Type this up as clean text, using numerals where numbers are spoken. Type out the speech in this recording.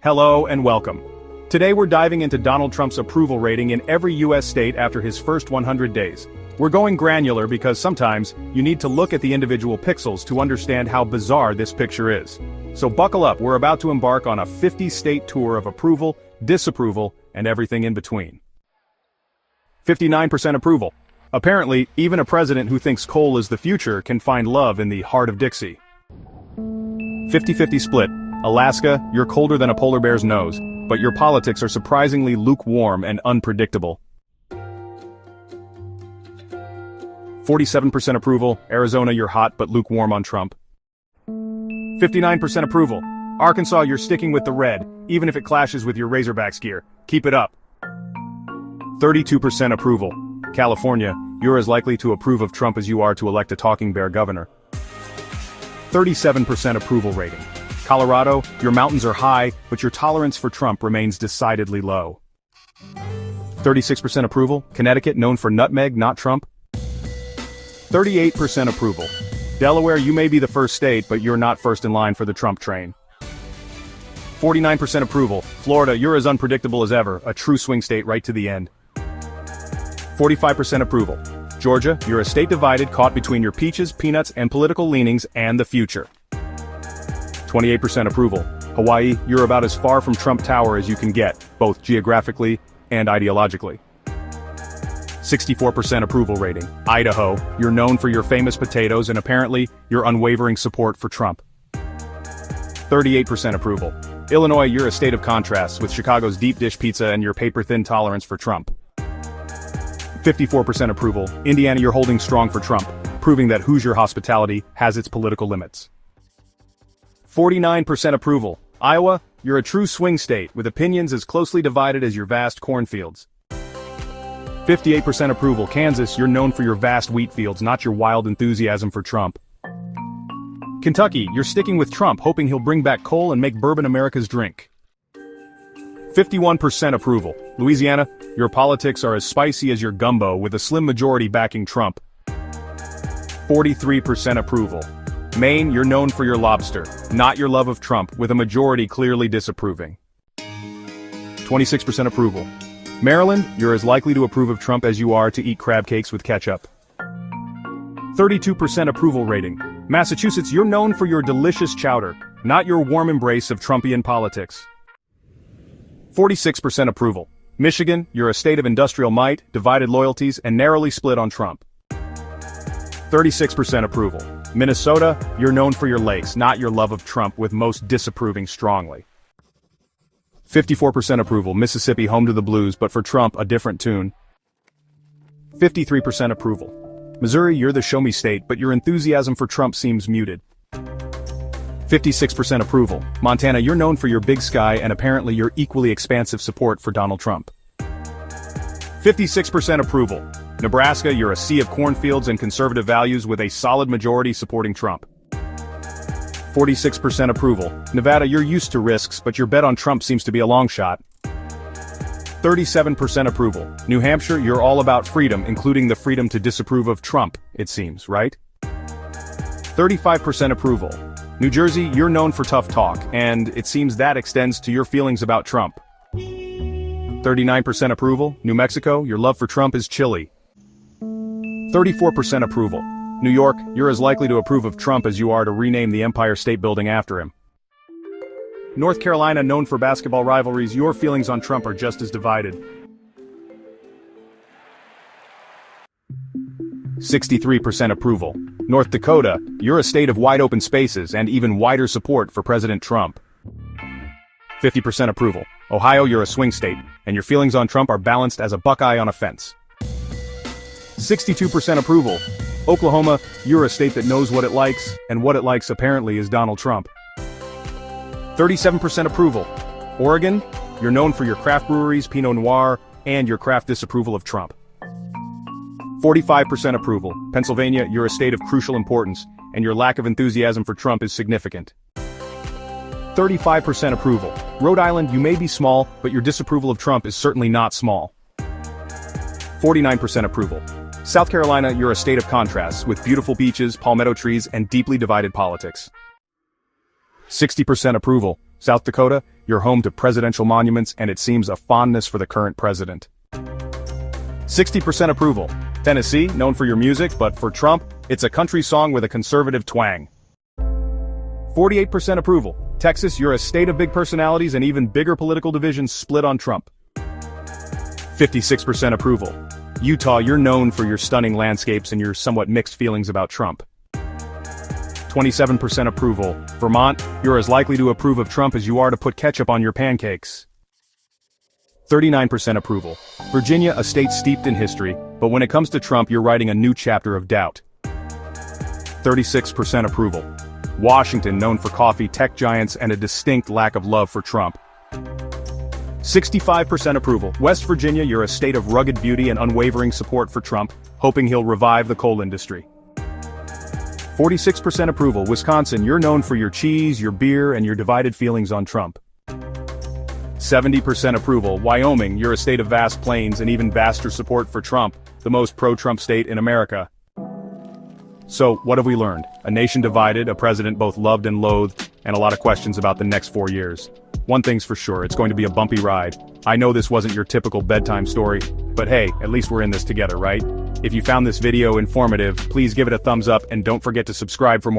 Hello and welcome. Today we're diving into Donald Trump's approval rating in every US state after his first 100 days. We're going granular because sometimes you need to look at the individual pixels to understand how bizarre this picture is. So buckle up, we're about to embark on a 50-state tour of approval, disapproval, and everything in between. 59% approval. Apparently, even a president who thinks coal is the future can find love in the heart of Dixie. 50-50 split. Alaska, you're colder than a polar bear's nose, but your politics are surprisingly lukewarm and unpredictable. 47% approval. Arizona, you're hot but lukewarm on Trump. 59% approval. Arkansas, you're sticking with the red, even if it clashes with your Razorbacks gear. Keep it up. 32% approval. California, you're as likely to approve of Trump as you are to elect a talking bear governor. 37% approval rating. Colorado, your mountains are high, but your tolerance for Trump remains decidedly low. 36% approval. Connecticut, known for nutmeg, not Trump. 38% approval. Delaware, you may be the first state, but you're not first in line for the Trump train. 49% approval. Florida, you're as unpredictable as ever, a true swing state right to the end. 45% approval. Georgia, you're a state divided, caught between your peaches, peanuts, and political leanings and the future. 28% approval. Hawaii, you're about as far from Trump Tower as you can get, both geographically and ideologically. 64% approval rating. Idaho, you're known for your famous potatoes and apparently your unwavering support for Trump. 38% approval. Illinois, you're a state of contrasts with Chicago's deep dish pizza and your paper-thin tolerance for Trump. 54% approval. Indiana, you're holding strong for Trump, proving that Hoosier hospitality has its political limits. 49% approval. Iowa, you're a true swing state, with opinions as closely divided as your vast cornfields. 58% approval. Kansas, you're known for your vast wheat fields, not your wild enthusiasm for Trump. Kentucky, you're sticking with Trump, hoping he'll bring back coal and make bourbon America's drink. 51% approval. Louisiana, your politics are as spicy as your gumbo, with a slim majority backing Trump. 43% approval. Maine, you're known for your lobster, not your love of Trump, with a majority clearly disapproving. 26% approval. Maryland, you're as likely to approve of Trump as you are to eat crab cakes with ketchup. 32% approval rating. Massachusetts, you're known for your delicious chowder, not your warm embrace of Trumpian politics. 46% approval. Michigan, you're a state of industrial might, divided loyalties, and narrowly split on Trump. 36% approval. Minnesota, you're known for your lakes, not your love of Trump, with most disapproving strongly. 54% approval. Mississippi, home to the blues, but for Trump, a different tune. 53% approval. Missouri, you're the show-me state, but your enthusiasm for Trump seems muted. 56% approval. Montana, you're known for your big sky and apparently your equally expansive support for Donald Trump. 56% approval. Nebraska, you're a sea of cornfields and conservative values with a solid majority supporting Trump. 46% approval. Nevada, you're used to risks, but your bet on Trump seems to be a long shot. 37% approval. New Hampshire, you're all about freedom, including the freedom to disapprove of Trump, it seems, right? 35% approval. New Jersey, you're known for tough talk, and it seems that extends to your feelings about Trump. 39% approval. New Mexico, your love for Trump is chilly. 34% approval. New York, you're as likely to approve of Trump as you are to rename the Empire State Building after him. North Carolina, known for basketball rivalries, your feelings on Trump are just as divided. 63% approval. North Dakota, you're a state of wide open spaces and even wider support for President Trump. 50% approval. Ohio, you're a swing state, and your feelings on Trump are balanced as a buckeye on a fence. 62% approval. Oklahoma, you're a state that knows what it likes, and what it likes apparently is Donald Trump. 37% approval. Oregon, you're known for your craft breweries, Pinot Noir, and your craft disapproval of Trump. 45% approval. Pennsylvania, you're a state of crucial importance, and your lack of enthusiasm for Trump is significant. 35% approval. Rhode Island, you may be small, but your disapproval of Trump is certainly not small. 49% approval. South Carolina, you're a state of contrasts, with beautiful beaches, palmetto trees, and deeply divided politics. 60% approval. South Dakota, you're home to presidential monuments and it seems a fondness for the current president. 60% approval. Tennessee, known for your music, but for Trump, it's a country song with a conservative twang. 48% approval. Texas, you're a state of big personalities and even bigger political divisions split on Trump. 56% approval. Utah, you're known for your stunning landscapes and your somewhat mixed feelings about Trump. 27% approval. Vermont, you're as likely to approve of Trump as you are to put ketchup on your pancakes. 39% approval. Virginia, a state steeped in history, but when it comes to Trump, you're writing a new chapter of doubt. 36% approval. Washington, known for coffee, tech giants, and a distinct lack of love for Trump. 65% approval. West Virginia, you're a state of rugged beauty and unwavering support for Trump, hoping he'll revive the coal industry. 46% approval. Wisconsin, you're known for your cheese, your beer, and your divided feelings on Trump. 70% approval. Wyoming, you're a state of vast plains and even vaster support for Trump, the most pro-Trump state in America. So, what have we learned? A nation divided, a president both loved and loathed, and a lot of questions about the next 4 years. One thing's for sure, it's going to be a bumpy ride. I know this wasn't your typical bedtime story, but hey, at least we're in this together, right? If you found this video informative, please give it a thumbs up and don't forget to subscribe for more.